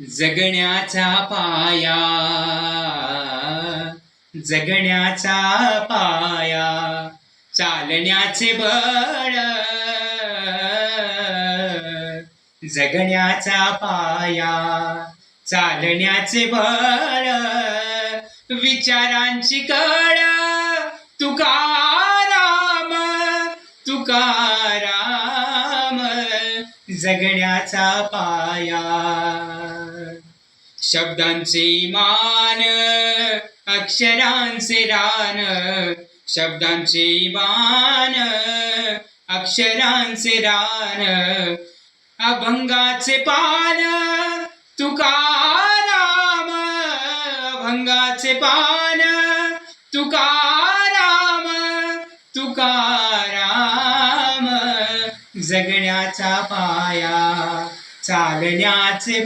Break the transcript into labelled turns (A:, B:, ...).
A: जगण्याचा पाया, जगण्याचा पाया, चालण्याचे बळ, जगण्याचा पाया, चालण्याचे बळ, विचारांची कळ, तुकाराम, तुकाराम, जगण्याचा पाया. शब्दांचे मान, अक्षरांचे रान, शब्दांचे मान, अक्षरांचे रान, अभंगाचे पान, तुकाराम, अभंगाचे पान, तुकाराम, तुकाराम, जगण्याचा पाया, चालण्याचे